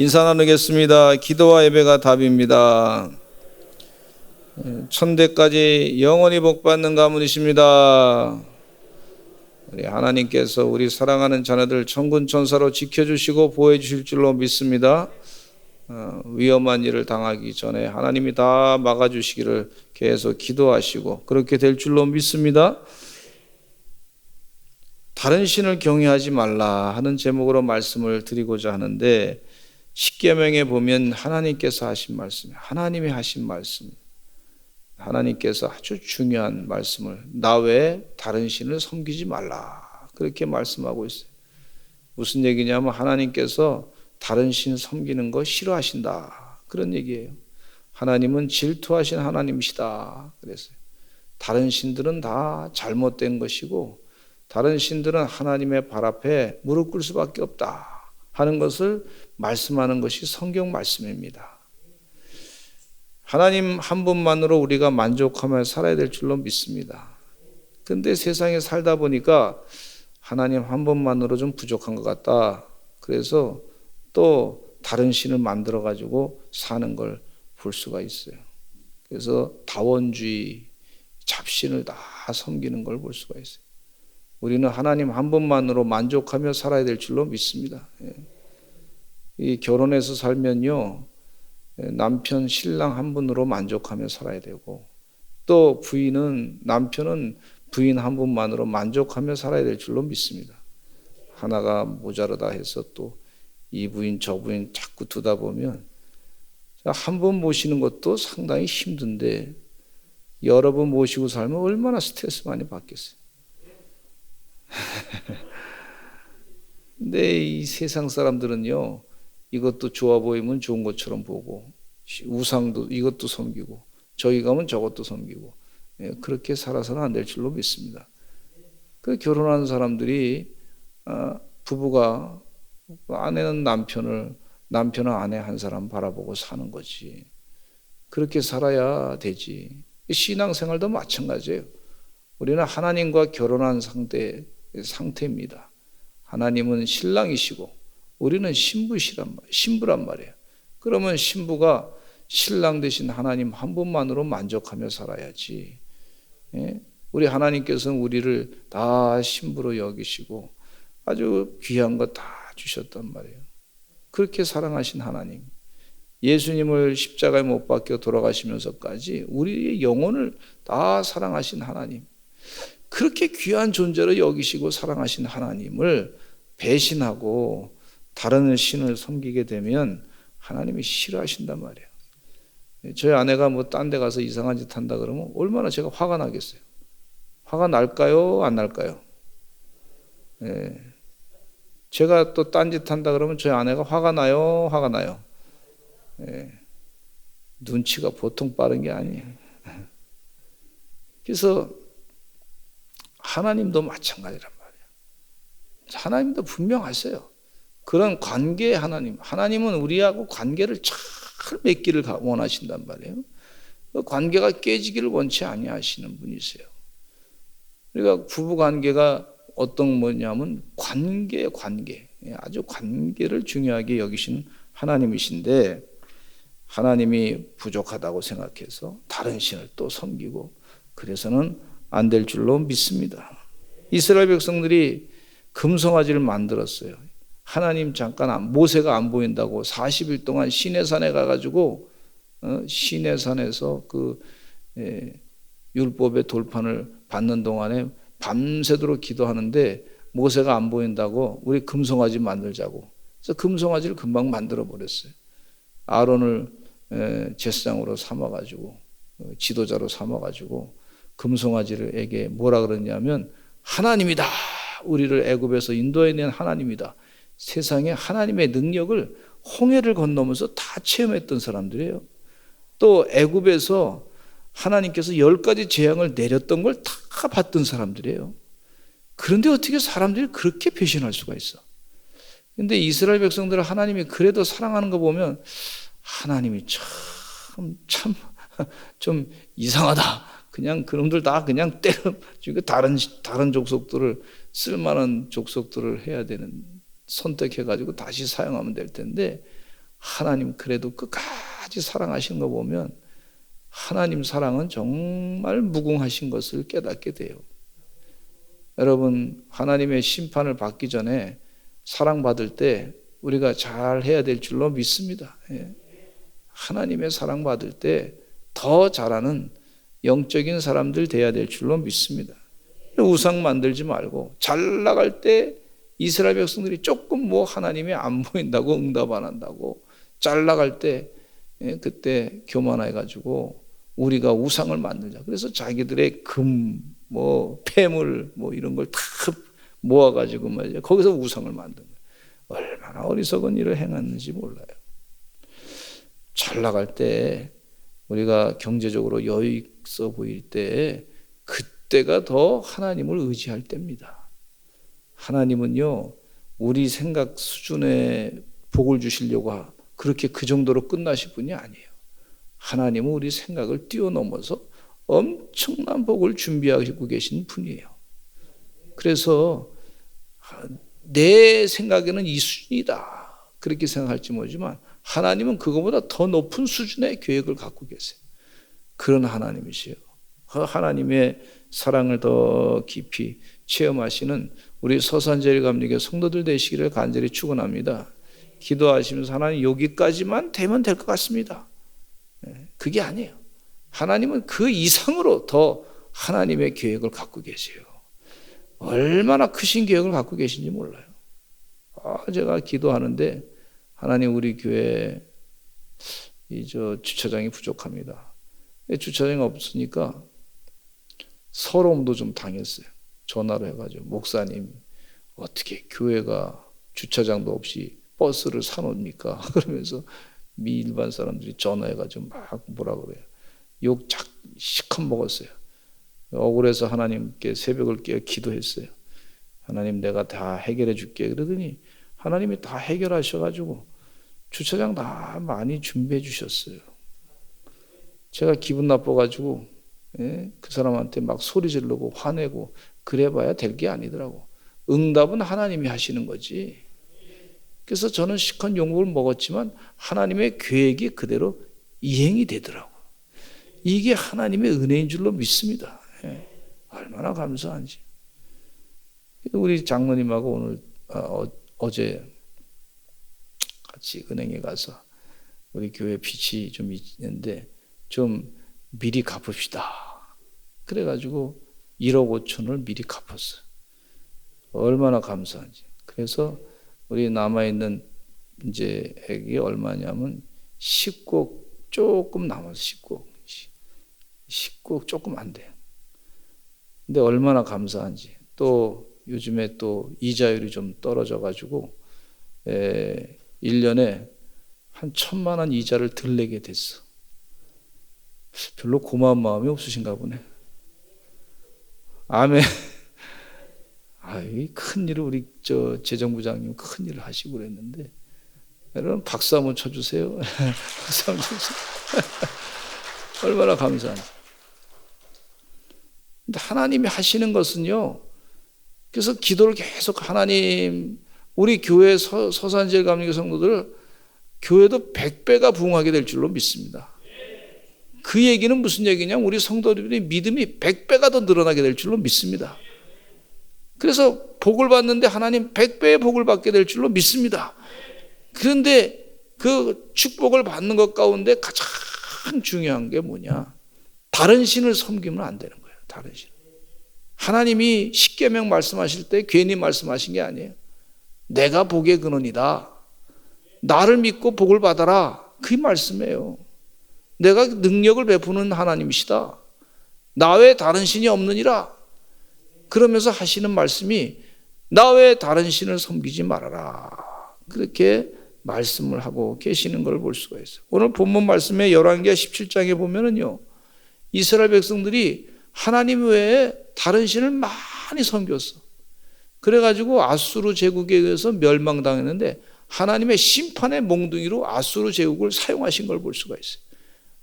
인사 나누겠습니다. 기도와 예배가 답입니다. 천대까지 영원히 복받는 가문이십니다. 우리 하나님께서 우리 사랑하는 자녀들 천군 천사로 지켜주시고 보호해 주실 줄로 믿습니다. 위험한 일을 당하기 전에 하나님이 다 막아주시기를 계속 기도하시고 그렇게 될 줄로 믿습니다. 다른 신을 경외하지 말라 하는 제목으로 말씀을 드리고자 하는데, 십계명에 보면 하나님께서 하신 말씀, 하나님이 하신 말씀, 하나님께서 아주 중요한 말씀을, 나 외에 다른 신을 섬기지 말라 그렇게 말씀하고 있어요. 무슨 얘기냐면 하나님께서 다른 신 섬기는 거 싫어하신다 그런 얘기예요. 하나님은 질투하신 하나님이시다 그랬어요. 다른 신들은 다 잘못된 것이고 다른 신들은 하나님의 발 앞에 무릎 꿇을 수밖에 없다 하는 것을 말씀하는 것이 성경 말씀입니다. 하나님 한 분만으로 우리가 만족하며 살아야 될 줄로 믿습니다. 그런데 세상에 살다 보니까 하나님 한 분만으로 좀 부족한 것 같다. 그래서 또 다른 신을 만들어 가지고 사는 걸 볼 수가 있어요. 그래서 다원주의, 잡신을 다 섬기는 걸 볼 수가 있어요. 우리는 하나님 한 분만으로 만족하며 살아야 될 줄로 믿습니다. 이 결혼해서 살면요, 남편, 신랑 한 분으로 만족하며 살아야 되고, 또 남편은 부인 한 분만으로 만족하며 살아야 될 줄로 믿습니다. 하나가 모자르다 해서 또 이 부인 저 부인 자꾸 두다 보면 한 분 모시는 것도 상당히 힘든데 여러 분 모시고 살면 얼마나 스트레스 많이 받겠어요. 근데 이 세상 사람들은요, 이것도 좋아 보이면 좋은 것처럼 보고, 우상도 이것도 섬기고, 저기 가면 저것도 섬기고, 그렇게 살아서는 안 될 줄로 믿습니다. 그 결혼하는 사람들이, 부부가 아내는 남편은 아내 한 사람 바라보고 사는 거지. 그렇게 살아야 되지. 신앙생활도 마찬가지예요. 우리는 하나님과 결혼한 상태입니다. 하나님은 신랑이시고 우리는 신부란 말이에요. 그러면 신부가 신랑 대신 하나님 한 분만으로 만족하며 살아야지. 우리 하나님께서는 우리를 다 신부로 여기시고 아주 귀한 거 다 주셨단 말이에요. 그렇게 사랑하신 하나님, 예수님을 십자가에 못 박혀 돌아가시면서까지 우리의 영혼을 다 사랑하신 하나님, 그렇게 귀한 존재로 여기시고 사랑하신 하나님을 배신하고 다른 신을 섬기게 되면 하나님이 싫어하신단 말이에요. 저희 아내가 뭐 딴 데 가서 이상한 짓 한다 그러면 얼마나 제가 화가 나겠어요. 화가 날까요? 안 날까요? 제가 또 딴 짓 한다 그러면 저희 아내가 화가 나요? 화가 나요? 눈치가 보통 빠른 게 아니에요. 그래서 하나님도 마찬가지란 말이에요. 하나님도 분명하세요. 그런 관계의 하나님은 우리하고 관계를 잘 맺기를 원하신단 말이에요. 그 관계가 깨지기를 원치 아니하시는 분이세요. 우리가 부부 관계가 어떤 뭐냐면 관계, 아주 관계를 중요하게 여기시는 하나님이신데, 하나님이 부족하다고 생각해서 다른 신을 또 섬기고 그래서는 안 될 줄로 믿습니다. 이스라엘 백성들이 금송아지를 만들었어요. 하나님 모세가 안 보인다고 40일 동안 시내산에 가가지고 시내산에서 그 율법의 돌판을 받는 동안에 밤새도록 기도하는데 모세가 안 보인다고 우리 금송아지 만들자고. 그래서 금송아지를 금방 만들어 버렸어요. 아론을 제사장으로 삼아가지고 지도자로 삼아가지고 금송아지를에게 뭐라 그러냐면 하나님이다. 우리를 애굽에서 인도해낸 하나님이다. 세상에 하나님의 능력을 홍해를 건너면서 다 체험했던 사람들이에요. 또 애굽에서 하나님께서 10가지 재앙을 내렸던 걸 다 봤던 사람들이에요. 그런데 어떻게 사람들이 그렇게 배신할 수가 있어? 근데 이스라엘 백성들을 하나님이 그래도 사랑하는 거 보면 하나님이 참 좀 이상하다. 그냥 그놈들 다 그냥 때려 다른 족속들을 쓸만한 족속들을 해야 되는 선택해가지고 다시 사용하면 될 텐데 하나님 그래도 끝까지 사랑하시는 거 보면 하나님 사랑은 정말 무궁하신 것을 깨닫게 돼요. 여러분, 하나님의 심판을 받기 전에 사랑받을 때 우리가 잘 해야 될 줄로 믿습니다. 하나님의 사랑받을 때 더 잘하는 영적인 사람들 돼야 될 줄로 믿습니다. 우상 만들지 말고 잘 나갈 때 이스라엘 백성들이 조금 하나님이 안 보인다고 응답 안 한다고 잘 나갈 때 그때 교만해가지고 우리가 우상을 만들자. 그래서 자기들의 금, 폐물 이런 걸 다 모아가지고 말이죠. 거기서 우상을 만든 거예요. 얼마나 어리석은 일을 행했는지 몰라요. 잘 나갈 때 우리가 경제적으로 여유 있어 보일 때 그때가 더 하나님을 의지할 때입니다. 하나님은요, 우리 생각 수준의 복을 주시려고 그렇게 그 정도로 끝나실 분이 아니에요. 하나님은 우리 생각을 뛰어넘어서 엄청난 복을 준비하고 계신 분이에요. 그래서 내 생각에는 이 수준이다 그렇게 생각할지 모르지만 하나님은 그거보다 더 높은 수준의 계획을 갖고 계세요. 그런 하나님이시요. 하나님의 사랑을 더 깊이 체험하시는 우리 서산제일감리교 성도들 되시기를 간절히 축원합니다. 기도하시면서 하나님 여기까지만 되면 될 것 같습니다. 그게 아니에요. 하나님은 그 이상으로 더 하나님의 계획을 갖고 계세요. 얼마나 크신 계획을 갖고 계신지 몰라요. 제가 기도하는데 하나님 우리 교회 주차장이 부족합니다. 주차장이 없으니까 서러움도 좀 당했어요. 전화로 해가지고 목사님 어떻게 교회가 주차장도 없이 버스를 사놓습니까? 그러면서 일반 사람들이 전화해가지고 막 뭐라 그래요. 욕 시컷 먹었어요. 억울해서 하나님께 새벽을 깨어 기도했어요. 하나님 내가 다 해결해 줄게. 그러더니 하나님이 다 해결하셔가지고 주차장 다 많이 준비해 주셨어요. 제가 기분 나빠가지고 그 사람한테 막 소리 지르고 화내고 그래봐야 될 게 아니더라고. 응답은 하나님이 하시는 거지. 그래서 저는 시컷 욕을 먹었지만 하나님의 계획이 그대로 이행이 되더라고. 이게 하나님의 은혜인 줄로 믿습니다. 얼마나 감사한지. 우리 장로님하고 오늘 어제 같이 은행에 가서 우리 교회 빚이 좀 있는데 좀 미리 갚읍시다. 그래가지고 1억 5천을 미리 갚았어요. 얼마나 감사한지. 그래서 우리 남아있는 이제 액이 얼마냐면 10곡 조금 남았어요. 10곡 조금 안 돼요. 근데 얼마나 감사한지. 또 요즘에 또 이자율이 좀 떨어져가지고 1년에 한 1,000만 원 이자를 덜 내게 됐어. 별로 고마운 마음이 없으신가 보네. 아멘. 큰 일을 우리 재정부장님 큰 일을 하시고 그랬는데 여러분 박수 한번 쳐주세요. 박수 한번 쳐주세요. 얼마나 감사한지. 근데 하나님이 하시는 것은요. 그래서 기도를 계속 하나님 우리 교회 서산제일감리교 성도들 교회도 100배가 부흥하게 될 줄로 믿습니다. 그 얘기는 무슨 얘기냐면 우리 성도들의 믿음이 100배가 더 늘어나게 될 줄로 믿습니다. 그래서 복을 받는데 하나님 100배의 복을 받게 될 줄로 믿습니다. 그런데 그 축복을 받는 것 가운데 가장 중요한 게 뭐냐? 다른 신을 섬기면 안 되는 거예요. 다른 신. 하나님이 십계명 말씀하실 때 괜히 말씀하신 게 아니에요. 내가 복의 근원이다. 나를 믿고 복을 받아라. 그 말씀이에요. 내가 능력을 베푸는 하나님이시다. 나 외에 다른 신이 없느니라. 그러면서 하시는 말씀이 나 외에 다른 신을 섬기지 말아라. 그렇게 말씀을 하고 계시는 걸 볼 수가 있어요. 오늘 본문 말씀에 열왕기하 17장에 보면은요, 이스라엘 백성들이 하나님 외에 다른 신을 많이 섬겼어. 그래가지고 아수르 제국에 의해서 멸망당했는데 하나님의 심판의 몽둥이로 아수르 제국을 사용하신 걸 볼 수가 있어요.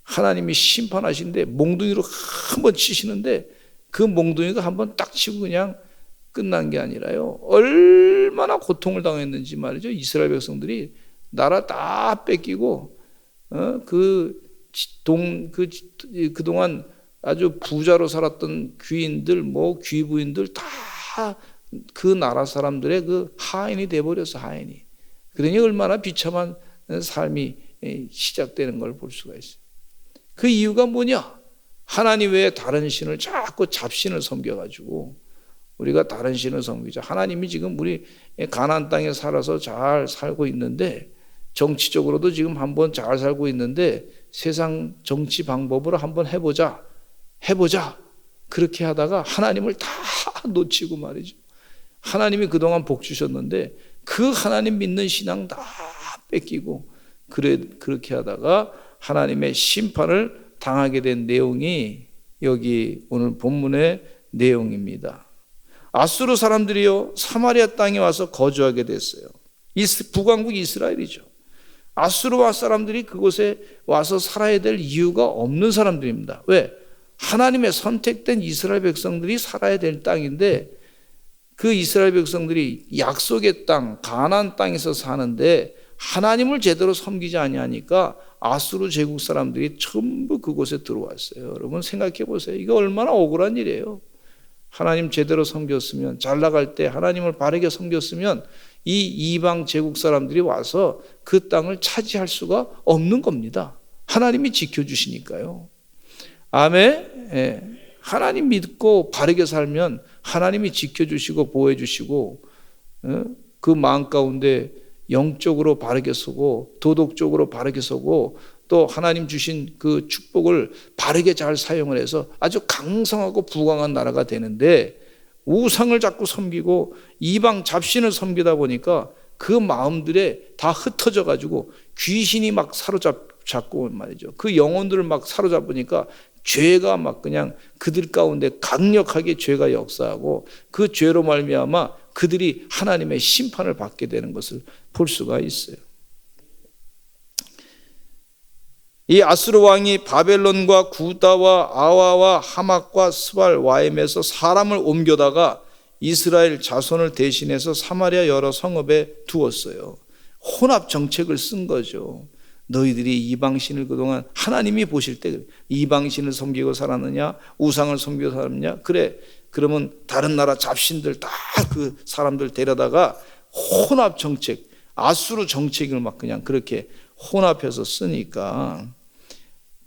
하나님이 심판하시는데 몽둥이로 한번 치시는데 그 몽둥이가 한번 딱 치고 그냥 끝난 게 아니라요. 얼마나 고통을 당했는지 말이죠. 이스라엘 백성들이 나라 다 뺏기고 그동안 아주 부자로 살았던 귀인들, 뭐 귀부인들 다 그 나라 사람들의 그 하인이 돼버려서 하인이. 그러니 얼마나 비참한 삶이 시작되는 걸 볼 수가 있어요. 그 이유가 뭐냐? 하나님 외에 다른 신을 자꾸 잡신을 섬겨가지고 우리가 다른 신을 섬기자. 하나님이 지금 우리 가나안 땅에 살아서 잘 살고 있는데, 정치적으로도 지금 한번 잘 살고 있는데 세상 정치 방법으로 한번 해보자 그렇게 하다가 하나님을 다 놓치고 말이죠. 하나님이 그동안 복 주셨는데 그 하나님 믿는 신앙 다 뺏기고 그렇게 하다가 하나님의 심판을 당하게 된 내용이 여기 오늘 본문의 내용입니다. 아수르 사람들이요 사마리아 땅에 와서 거주하게 됐어요. 북왕국 이스라엘이죠. 아수르 사람들이 그곳에 와서 살아야 될 이유가 없는 사람들입니다. 왜? 하나님의 선택된 이스라엘 백성들이 살아야 될 땅인데, 그 이스라엘 백성들이 약속의 땅 가나안 땅에서 사는데 하나님을 제대로 섬기지 아니하니까 아수르 제국 사람들이 전부 그곳에 들어왔어요. 여러분 생각해 보세요. 이거 얼마나 억울한 일이에요. 하나님 제대로 섬겼으면, 잘 나갈 때 하나님을 바르게 섬겼으면 이 이방 제국 사람들이 와서 그 땅을 차지할 수가 없는 겁니다. 하나님이 지켜주시니까요. 아멘. 예. 하나님 믿고 바르게 살면 하나님이 지켜주시고 보호해주시고, 그 마음 가운데 영적으로 바르게 서고 도덕적으로 바르게 서고 또 하나님 주신 그 축복을 바르게 잘 사용을 해서 아주 강성하고 부강한 나라가 되는데, 우상을 자꾸 섬기고 이방 잡신을 섬기다 보니까 그 마음들에 다 흩어져 가지고 귀신이 막 사로잡고 말이죠. 그 영혼들을 막 사로잡으니까 죄가 막 그냥 그들 가운데 강력하게 죄가 역사하고 그 죄로 말미암아 그들이 하나님의 심판을 받게 되는 것을 볼 수가 있어요. 이 아수르 왕이 바벨론과 구다와 아와와 하막과 스발 와임에서 사람을 옮겨다가 이스라엘 자손을 대신해서 사마리아 여러 성읍에 두었어요. 혼합 정책을 쓴 거죠. 너희들이 이방신을 그동안 하나님이 보실 때 이방신을 섬기고 살았느냐, 우상을 섬기고 살았느냐, 그래 그러면 다른 나라 잡신들 다 그 사람들 데려다가 혼합 정책, 아수르 정책을 막 그냥 그렇게 혼합해서 쓰니까,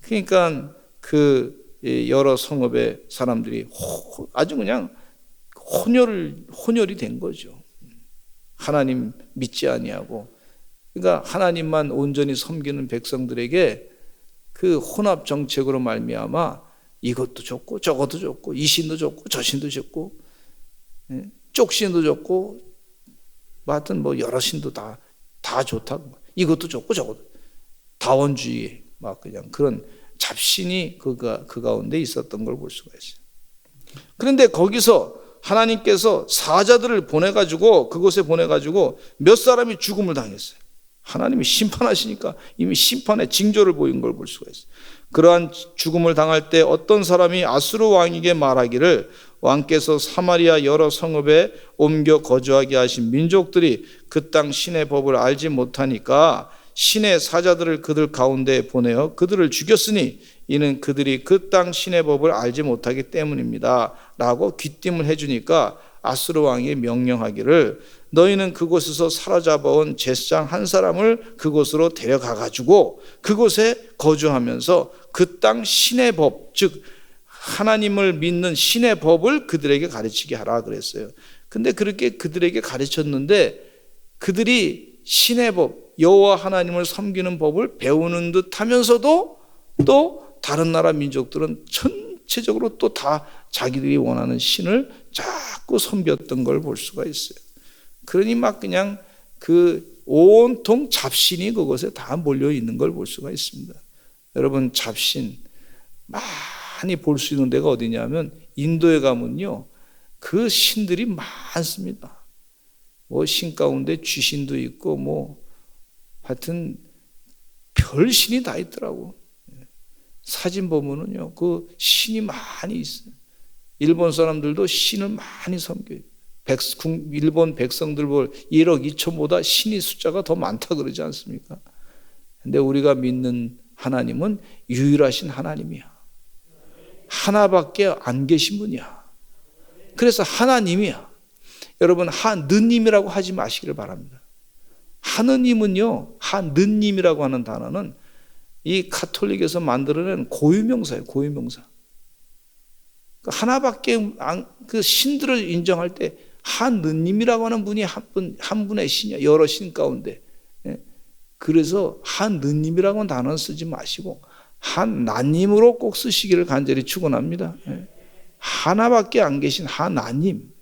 그러니까 그 여러 성읍의 사람들이 아주 그냥 혼혈이 된 거죠. 하나님 믿지 아니하고, 그러니까 하나님만 온전히 섬기는 백성들에게 그 혼합 정책으로 말미암아 이것도 좋고 저것도 좋고 이 신도 좋고 저 신도 좋고 쪽신도 좋고 하여튼 뭐 여러 신도 다 좋다고, 이것도 좋고 저것도, 다원주의 막 그냥 그런 잡신이 그 가운데 있었던 걸 볼 수가 있어요. 그런데 거기서 하나님께서 사자들을 보내가지고 그곳에 보내가지고 몇 사람이 죽음을 당했어요. 하나님이 심판하시니까 이미 심판의 징조를 보인 걸 볼 수가 있어요. 그러한 죽음을 당할 때 어떤 사람이 아수르 왕에게 말하기를, 왕께서 사마리아 여러 성읍에 옮겨 거주하게 하신 민족들이 그 땅 신의 법을 알지 못하니까 신의 사자들을 그들 가운데에 보내어 그들을 죽였으니 이는 그들이 그 땅 신의 법을 알지 못하기 때문입니다 라고 귀띔을 해주니까 아수르 왕이 명령하기를, 너희는 그곳에서 사로잡아온 제사장 한 사람을 그곳으로 데려가 가지고 그곳에 거주하면서 그 땅 신의 법, 즉 하나님을 믿는 신의 법을 그들에게 가르치게 하라 그랬어요. 근데 그렇게 그들에게 가르쳤는데 그들이 신의 법, 여호와 하나님을 섬기는 법을 배우는 듯 하면서도 또 다른 나라 민족들은 전체적으로 또 다 자기들이 원하는 신을 자꾸 섬겼던 걸 볼 수가 있어요. 그러니 막 그냥 그 온통 잡신이 그곳에 다 몰려 있는 걸 볼 수가 있습니다. 여러분, 잡신 많이 볼 수 있는 데가 어디냐면 인도에 가면요 그 신들이 많습니다. 뭐 신 가운데 쥐신도 있고 뭐 하여튼 별 신이 다 있더라고. 사진 보면은요 그 신이 많이 있어요. 일본 사람들도 신을 많이 섬겨요. 일본 백성들 볼 1억 2천보다 신의 숫자가 더 많다 그러지 않습니까? 근데 우리가 믿는 하나님은 유일하신 하나님이야. 하나밖에 안 계신 분이야. 그래서 하나님이야. 여러분, 하느님이라고 하지 마시기를 바랍니다. 하느님은요, 하느님이라고 하는 단어는 이 가톨릭에서 만들어낸 고유명사예요. 고유명사. 하나밖에 그 신들을 인정할 때 하느님이라고 하는 분이 한 분의 신이야. 여러 신 가운데. 그래서 하느님이라고 하는 단어는 쓰지 마시고 하나님으로 꼭 쓰시기를 간절히 축원합니다. 하나밖에 안 계신 하나님.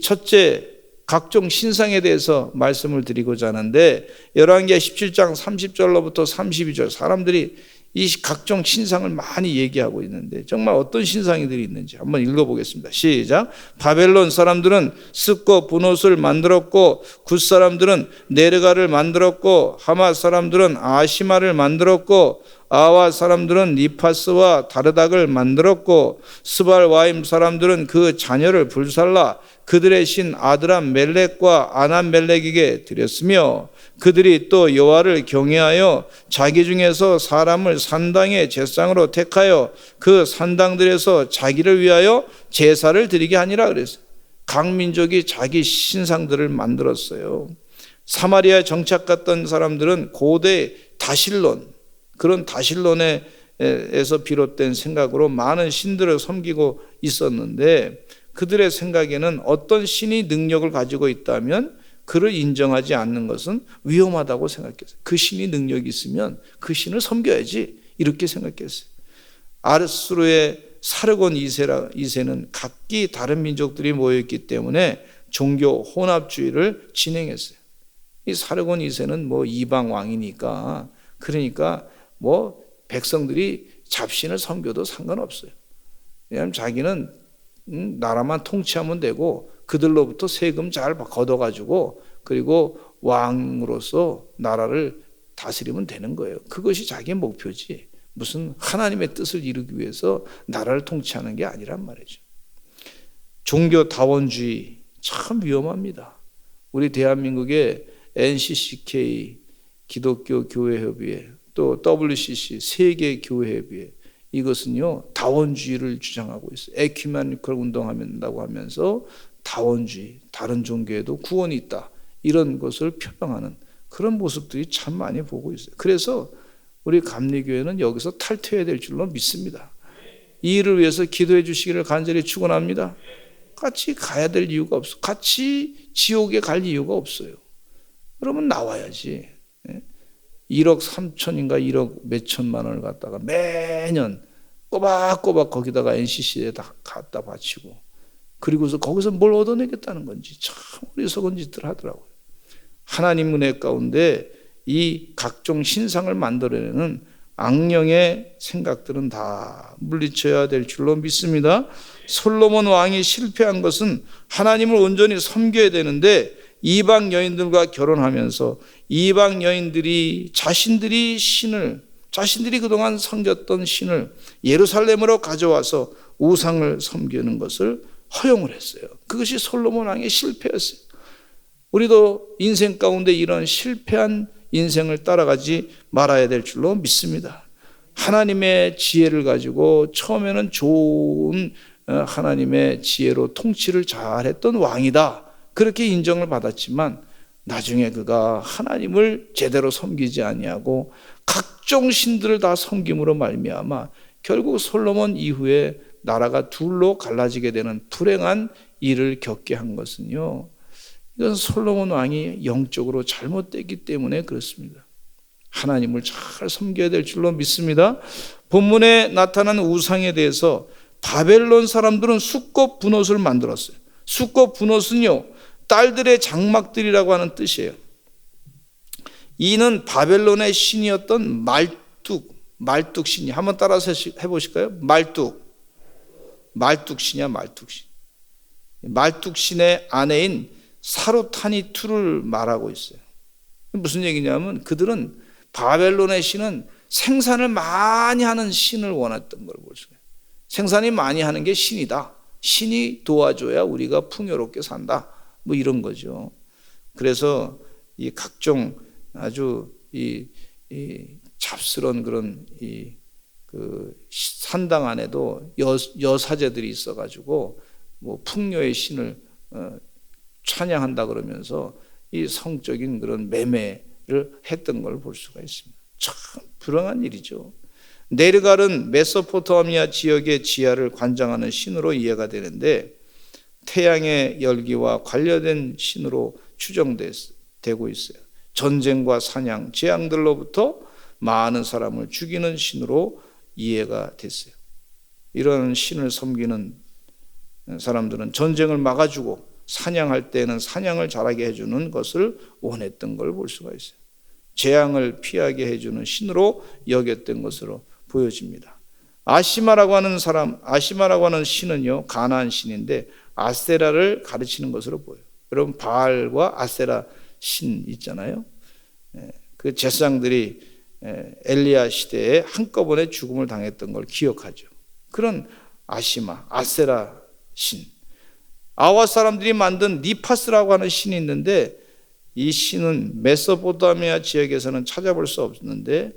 첫째, 각종 신상에 대해서 말씀을 드리고자 하는데 열왕기하 17장 30절로부터 32절 사람들이 이 각종 신상을 많이 얘기하고 있는데 정말 어떤 신상들이 있는지 한번 읽어보겠습니다. 시작. 바벨론 사람들은 습고 분옷을 만들었고 굿 사람들은 네르가를 만들었고 하맛 사람들은 아시마를 만들었고 아와 사람들은 니파스와 다르닥을 만들었고 스발와임 사람들은 그 자녀를 불살라 그들의 신 아드람 멜렉과 아난 멜렉에게 드렸으며 그들이 또 여호와를 경외하여 자기 중에서 사람을 산당의 제상으로 택하여 그 산당들에서 자기를 위하여 제사를 드리게 하니라 그랬어요. 각 민족이 자기 신상들을 만들었어요. 사마리아에 정착 갔던 사람들은 고대 다실론, 그런 다실론에서 비롯된 생각으로 많은 신들을 섬기고 있었는데 그들의 생각에는 어떤 신이 능력을 가지고 있다면 그를 인정하지 않는 것은 위험하다고 생각했어요. 그 신이 능력이 있으면 그 신을 섬겨야지 이렇게 생각했어요. 아르수르의 사르곤 2세는 각기 다른 민족들이 모여있기 때문에 종교 혼합주의를 진행했어요. 이 사르곤 2세는 뭐 이방 왕이니까 그러니까 뭐 백성들이 잡신을 섬겨도 상관없어요. 왜냐하면 자기는 나라만 통치하면 되고 그들로부터 세금 잘 걷어가지고 그리고 왕으로서 나라를 다스리면 되는 거예요. 그것이 자기의 목표지 무슨 하나님의 뜻을 이루기 위해서 나라를 통치하는 게 아니란 말이죠. 종교 다원주의 참 위험합니다. 우리 대한민국의 NCCK 기독교 교회협의회 또 WCC 세계교회협의회 이것은요 다원주의를 주장하고 있어요. 에큐메니컬 운동한다고 하면서 다원주의, 다른 종교에도 구원이 있다 이런 것을 표방하는 그런 모습들이 참 많이 보고 있어요. 그래서 우리 감리교회는 여기서 탈퇴해야 될 줄로 믿습니다. 이 일을 위해서 기도해 주시기를 간절히 축원합니다. 같이 가야 될 이유가 없어. 같이 지옥에 갈 이유가 없어요. 그러면 나와야지. 1억 3천인가 1억 몇천만 원을 갖다가 매년 꼬박꼬박 거기다가 NCC에다 갖다 바치고 그리고서 거기서 뭘 얻어내겠다는 건지 참 어리석은 짓을 하더라고요. 하나님 은혜 가운데 이 각종 신상을 만들어내는 악령의 생각들은 다 물리쳐야 될 줄로 믿습니다. 솔로몬 왕이 실패한 것은 하나님을 온전히 섬겨야 되는데 이방 여인들과 결혼하면서 이방 여인들이 자신들이 그동안 섬겼던 신을 예루살렘으로 가져와서 우상을 섬기는 것을 허용을 했어요. 그것이 솔로몬 왕의 실패였어요. 우리도 인생 가운데 이런 실패한 인생을 따라가지 말아야 될 줄로 믿습니다. 하나님의 지혜를 가지고 처음에는 좋은 하나님의 지혜로 통치를 잘했던 왕이다 그렇게 인정을 받았지만 나중에 그가 하나님을 제대로 섬기지 아니하고 각종 신들을 다 섬김으로 말미암아 결국 솔로몬 이후에 나라가 둘로 갈라지게 되는 불행한 일을 겪게 한 것은요 이건 솔로몬 왕이 영적으로 잘못됐기 때문에 그렇습니다. 하나님을 잘 섬겨야 될 줄로 믿습니다. 본문에 나타난 우상에 대해서 바벨론 사람들은 숫꽃 분옷을 만들었어요. 숫꽃 분옷은요 딸들의 장막들이라고 하는 뜻이에요. 이는 바벨론의 신이었던 말뚝 신이 한번 따라서 해보실까요? 말뚝 신이야. 말뚝 신의 아내인 사루타니투를 말하고 있어요. 무슨 얘기냐면 그들은 바벨론의 신은 생산을 많이 하는 신을 원했던 걸 볼 수가 있어요. 생산이 많이 하는 게 신이다. 신이 도와줘야 우리가 풍요롭게 산다. 뭐 이런 거죠. 그래서 이 각종 아주 이 잡스러운 그런 그 산당 안에도 여사제들이 있어가지고 뭐 풍요의 신을 찬양한다 그러면서 이 성적인 그런 매매를 했던 걸 볼 수가 있습니다. 참 불행한 일이죠. 네르갈은 메소포타미아 지역의 지하를 관장하는 신으로 이해가 되는데 태양의 열기와 관련된 신으로 추정되고 있어요. 전쟁과 사냥, 재앙들로부터 많은 사람을 죽이는 신으로 이해가 됐어요. 이런 신을 섬기는 사람들은 전쟁을 막아주고 사냥할 때는 사냥을 잘하게 해주는 것을 원했던 걸 볼 수가 있어요. 재앙을 피하게 해주는 신으로 여겼던 것으로 보여집니다. 아시마라고 하는 신은요, 가나안 신인데 아세라를 가르치는 것으로 보여요. 여러분 바알과 아세라 신 있잖아요. 그 제사장들이 엘리야 시대에 한꺼번에 죽음을 당했던 걸 기억하죠. 그런 아시마, 아세라 신. 아와 사람들이 만든 니파스라고 하는 신이 있는데 이 신은 메소포타미아 지역에서는 찾아볼 수 없는데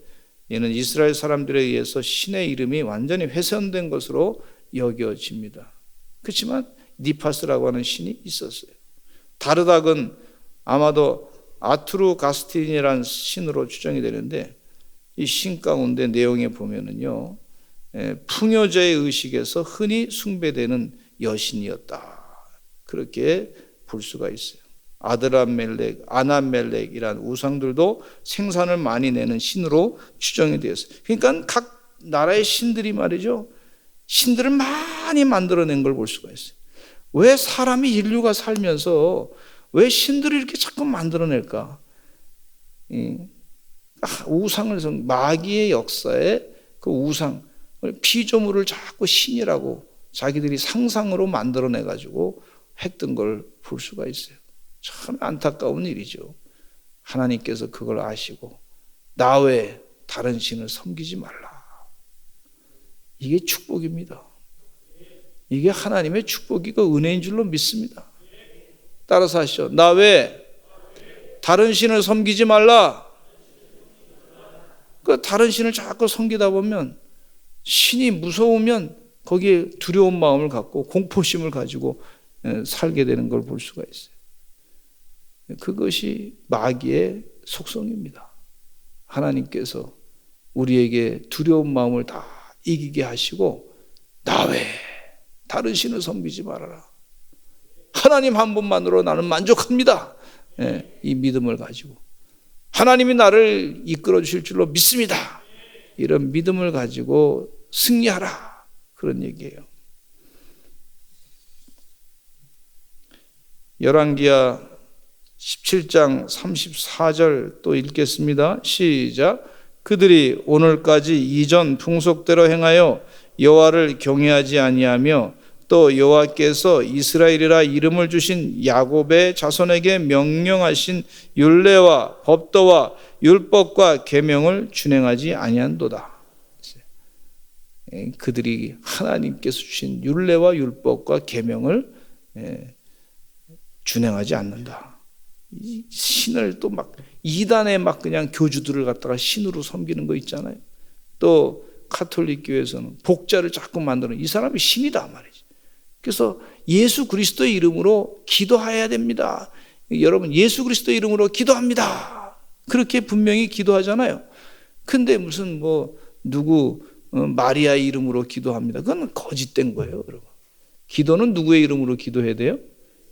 이는 이스라엘 사람들에 의해서 신의 이름이 완전히 훼손된 것으로 여겨집니다. 그렇지만 니파스라고 하는 신이 있었어요. 다르닥은 아마도 아투르 가스틴이라는 신으로 추정이 되는데 이 신 가운데 내용에 보면은요, 풍요제의 의식에서 흔히 숭배되는 여신이었다. 그렇게 볼 수가 있어요. 아드라멜렉, 아나멜렉이라는 우상들도 생산을 많이 내는 신으로 추정이 되었어요. 그러니까 각 나라의 신들이 말이죠, 신들을 많이 만들어낸 걸 볼 수가 있어요. 왜 사람이 인류가 살면서 왜 신들을 이렇게 자꾸 만들어낼까? 우상을 마귀의 역사에 그 우상 피조물을 자꾸 신이라고 자기들이 상상으로 만들어내 가지고 했던 걸 볼 수가 있어요. 참 안타까운 일이죠. 하나님께서 그걸 아시고 나 외에 다른 신을 섬기지 말라. 이게 축복입니다. 이게 하나님의 축복이고 은혜인 줄로 믿습니다. 따라서 하시죠. 나 외에 다른 신을 섬기지 말라. 그 다른 신을 자꾸 섬기다 보면 신이 무서우면 거기에 두려운 마음을 갖고 공포심을 가지고 살게 되는 걸 볼 수가 있어요. 그것이 마귀의 속성입니다. 하나님께서 우리에게 두려운 마음을 다 이기게 하시고 나 외에 다른 신을 섬기지 말아라. 하나님 한 분만으로 나는 만족합니다. 이 믿음을 가지고 하나님이 나를 이끌어 주실 줄로 믿습니다. 이런 믿음을 가지고 승리하라. 그런 얘기예요. 열왕기하 17장 34절 또 읽겠습니다. 시작. 그들이 오늘까지 이전 풍속대로 행하여 여호와를 경외하지 아니하며 또 여호와께서 이스라엘이라 이름을 주신 야곱의 자손에게 명령하신 율례와 법도와 율법과 계명을 준행하지 아니한도다. 그들이 하나님께서 주신 율례와 율법과 계명을 준행하지 않는다. 신을 또 막 이단에 막 그냥 교주들을 갖다가 신으로 섬기는 거 있잖아요. 또 카톨릭 교회에서는 복자를 자꾸 만드는 이 사람이 신이다 말이지. 그래서 예수 그리스도의 이름으로 기도해야 됩니다. 여러분 예수 그리스도의 이름으로 기도합니다. 그렇게 분명히 기도하잖아요. 근데 무슨 뭐 누구 마리아의 이름으로 기도합니다. 그건 거짓된 거예요, 여러분. 기도는 누구의 이름으로 기도해야 돼요?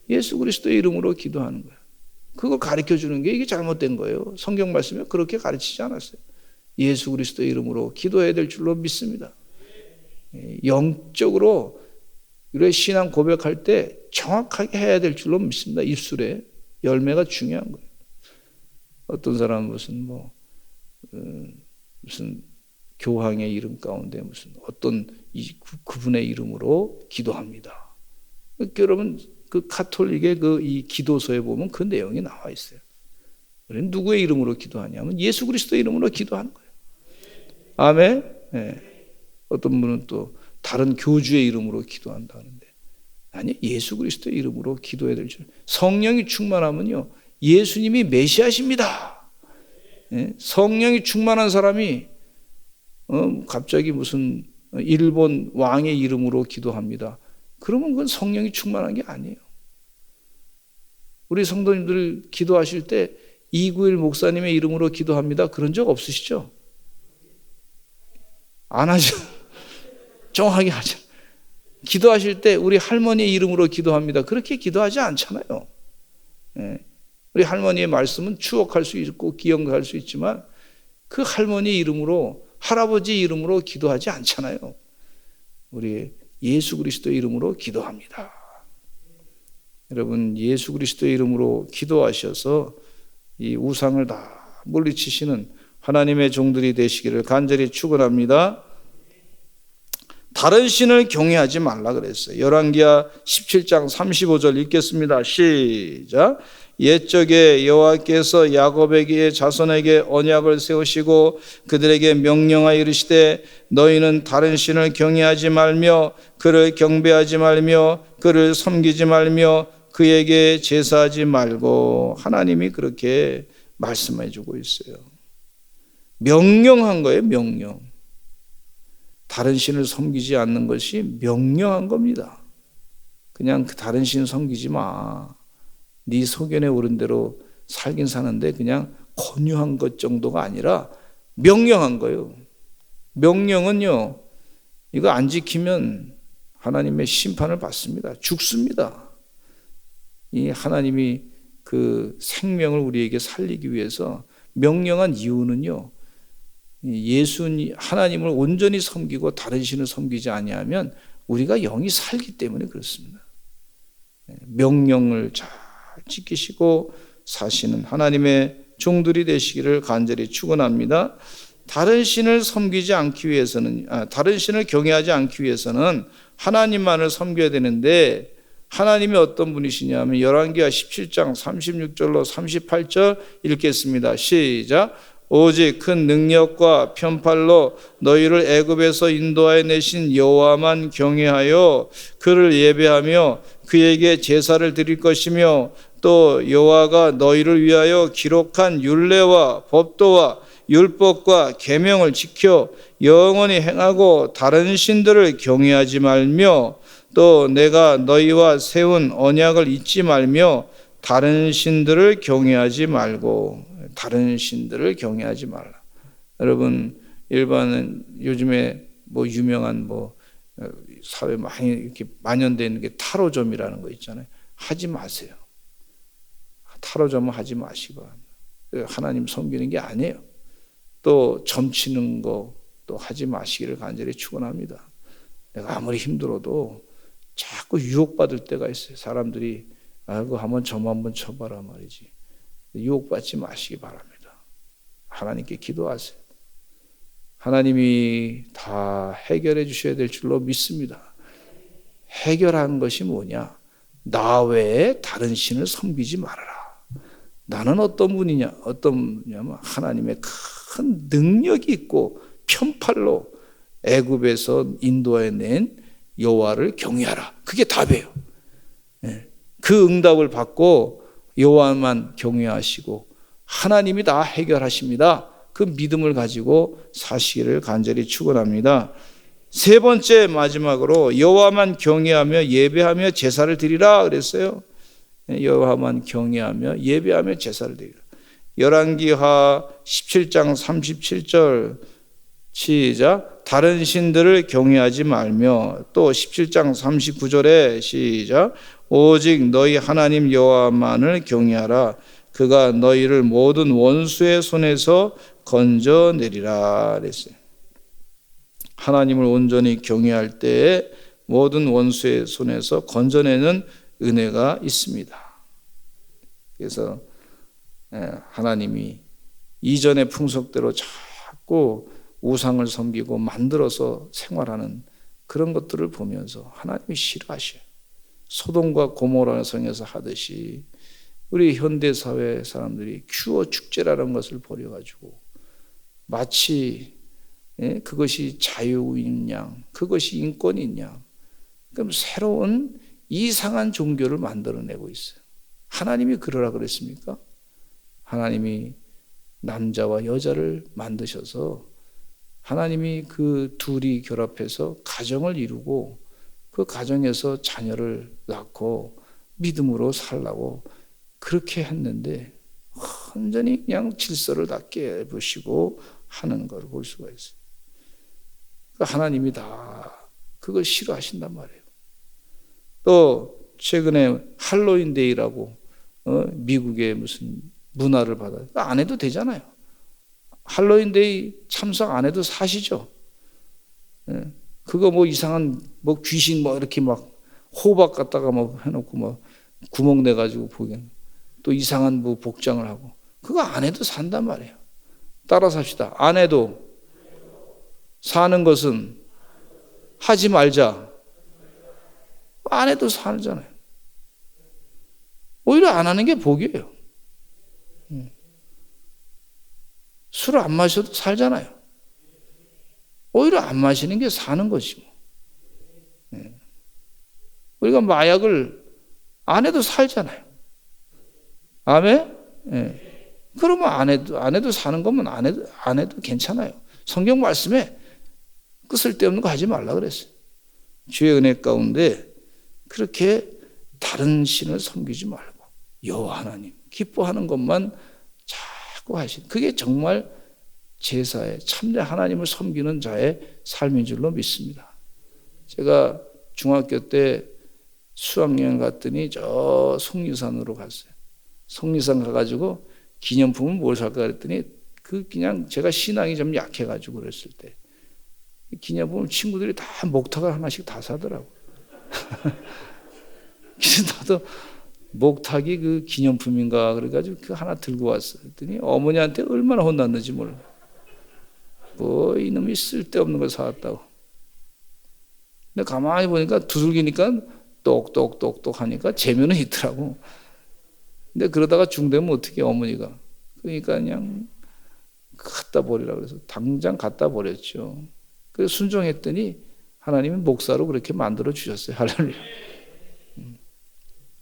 예수 그리스도의 이름으로 기도하는 거예요. 그걸 가르쳐 주는 게 이게 잘못된 거예요. 성경 말씀에 그렇게 가르치지 않았어요. 예수 그리스도의 이름으로 기도해야 될 줄로 믿습니다. 영적으로 우리의 신앙 고백할 때 정확하게 해야 될 줄로 믿습니다. 입술에 열매가 중요한 거예요. 어떤 사람은 무슨 교황의 이름 가운데 무슨 어떤 그분의 이름으로 기도합니다. 여러분 그 카톨릭의 이 기도서에 보면 그 내용이 나와 있어요. 우리는 누구의 이름으로 기도하냐면 예수 그리스도의 이름으로 기도하는 거예요. 아멘. 네. 어떤 분은 또 다른 교주의 이름으로 기도한다 하는데 아니, 예수 그리스도의 이름으로 기도해야 될 줄. 성령이 충만하면요, 예수님이 메시아십니다. 예? 성령이 충만한 사람이 갑자기 무슨 일본 왕의 이름으로 기도합니다. 그러면 그건 성령이 충만한 게 아니에요. 우리 성도님들 기도하실 때 이구일 목사님의 이름으로 기도합니다. 그런 적 없으시죠? 안 하죠. 정확하게 하죠. 기도하실 때 우리 할머니의 이름으로 기도합니다. 그렇게 기도하지 않잖아요. 예. 우리 할머니의 말씀은 추억할 수 있고 기억할 수 있지만 그 할머니 이름으로, 할아버지 이름으로 기도하지 않잖아요. 우리 예수 그리스도의 이름으로 기도합니다. 여러분, 예수 그리스도의 이름으로 기도하셔서 이 우상을 다 물리치시는 하나님의 종들이 되시기를 간절히 축원합니다. 다른 신을 경외하지 말라 그랬어요. 열왕기하 17장 35절 읽겠습니다. 시작. 옛적에 여호와께서 야곱에게 자손에게 언약을 세우시고 그들에게 명령하여 이르시되 너희는 다른 신을 경외하지 말며 그를 경배하지 말며 그를 섬기지 말며 그에게 제사하지 말고, 하나님이 그렇게 말씀해 주고 있어요. 명령한 거예요. 명령. 다른 신을 섬기지 않는 것이 명령한 겁니다. 그냥 그 다른 신 섬기지 마. 네 소견에 오른 대로 살긴 사는데 그냥 권유한 것 정도가 아니라 명령한 거예요. 명령은요, 이거 안 지키면 하나님의 심판을 받습니다. 죽습니다. 이 하나님이 그 생명을 우리에게 살리기 위해서 명령한 이유는요, 하나님을 온전히 섬기고 다른 신을 섬기지 아니하면 우리가 영이 살기 때문에 그렇습니다. 명령을 잘 지키시고 사시는 하나님의 종들이 되시기를 간절히 축원합니다. 다른 신을 섬기지 않기 위해서는, 다른 신을 경외하지 않기 위해서는 하나님만을 섬겨야 되는데, 하나님이 어떤 분이시냐면 열왕기하 17장 36절로 38절 읽겠습니다. 시작. 오직 큰 능력과 편팔로 너희를 애굽에서 인도하여 내신 여호와만 경외하여 그를 예배하며 그에게 제사를 드릴 것이며, 또 여호와가 너희를 위하여 기록한 율례와 법도와 율법과 계명을 지켜 영원히 행하고 다른 신들을 경외하지 말며, 또 내가 너희와 세운 언약을 잊지 말며 다른 신들을 경외하지 말고, 다른 신들을 경외하지 말라. 여러분, 일반은 요즘에 유명한 사회 많이 이렇게 만연되어 있는 게 타로점이라는 거 있잖아요. 하지 마세요. 타로점은 하지 마시고 하나님 섬기는 게 아니에요. 또 점치는 것도 하지 마시기를 간절히 축원합니다. 내가 아무리 힘들어도 자꾸 유혹받을 때가 있어요. 사람들이 그거 한번 점 한번 쳐봐라 말이지. 유혹받지 마시기 바랍니다. 하나님께 기도하세요. 하나님이 다 해결해 주셔야 될 줄로 믿습니다. 해결한 것이 뭐냐? 나 외에 다른 신을 섬기지 말아라. 나는 어떤 분이냐? 어떤 분이냐면 하나님의 큰 능력이 있고 편팔로 애굽에서 인도해 낸 여호와를 경외하라. 그게 답이에요. 그 응답을 받고 여호와만 경외하시고 하나님이 다 해결하십니다. 그 믿음을 가지고 사시기를 간절히 축원합니다. 세 번째, 마지막으로 여호와만 경외하며 예배하며 제사를 드리라 그랬어요. 여호와만 경외하며 예배하며 제사를 드리라. 열왕기하 17장 37절 시작. 다른 신들을 경외하지 말며, 또 17장 39절에 시작. 오직 너희 하나님 여호와만을 경외하라. 그가 너희를 모든 원수의 손에서 건져내리라 그랬어요. 하나님을 온전히 경외할 때에 모든 원수의 손에서 건져내는 은혜가 있습니다. 그래서 하나님이 이전의 풍속대로 자꾸 우상을 섬기고 만들어서 생활하는 그런 것들을 보면서 하나님이 싫어하셔요. 소돔과 고모라 성에서 하듯이 우리 현대사회 사람들이 큐어 축제라는 것을 벌여가지고 마치 그것이 자유인 양, 그것이 인권인 양, 그럼 새로운 이상한 종교를 만들어내고 있어요. 하나님이 그러라 그랬습니까? 하나님이 남자와 여자를 만드셔서 하나님이 그 둘이 결합해서 가정을 이루고 그 가정에서 자녀를 낳고 믿음으로 살라고 그렇게 했는데 완전히 그냥 질서를 다 깨부시고 하는 걸 볼 수가 있어요. 하나님이 다 그걸 싫어하신단 말이에요. 또 최근에 할로윈데이라고 미국의 무슨 문화를 받아요. 안 해도 되잖아요. 할로윈데이 참석 안 해도 사시죠. 그거 뭐 이상한 뭐 귀신 뭐 이렇게 막 호박 갖다가 막 해놓고 막 구멍 내가지고 보기엔 또 이상한 뭐 복장을 하고 그거 안 해도 산단 말이에요. 따라 삽시다. 안 해도 사는 것은 하지 말자. 안 해도 살잖아요. 오히려 안 하는 게 복이에요. 술을 안 마셔도 살잖아요. 오히려 안 마시는 게 사는 거지. 우리가 마약을 안 해도 살잖아요. 아멘? 그러면 안 해도 사는 거면 안 해도 괜찮아요. 성경 말씀에 그 쓸데없는 거 하지 말라 그랬어요. 주의 은혜 가운데 그렇게 다른 신을 섬기지 말고 여호와 하나님 기뻐하는 것만 자꾸 하시는 그게 정말 제사의 참된 하나님을 섬기는 자의 삶인 줄로 믿습니다. 제가 중학교 때 수학여행 갔더니 저 속리산으로 갔어요. 속리산 가가지고 기념품은 뭘 살까 그랬더니 그냥 제가 신앙이 좀 약해가지고 그랬을 때 기념품을 친구들이 다 목탁을 하나씩 다 사더라고. 그래서 나도 목탁이 그 기념품인가 그래가지고 그 하나 들고 왔어. 그랬더니 어머니한테 얼마나 혼났는지 몰라. 뭐 이놈이 쓸데없는 걸 사왔다고. 근데 가만히 보니까 두들기니까 똑똑똑똑 하니까 재미는 있더라고. 근데 그러다가 중되면 어떻게 어머니가. 그러니까 그냥 갖다 버리라 그래서 당장 갖다 버렸죠. 그래서 순종했더니 하나님이 목사로 그렇게 만들어 주셨어요. 할렐루야.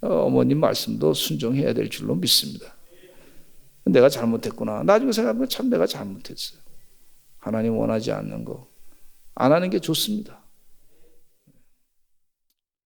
어머님 말씀도 순종해야 될 줄로 믿습니다. 내가 잘못했구나. 나중에 생각하면 참 내가 잘못했어요. 하나님 원하지 않는 거 안 하는 게 좋습니다.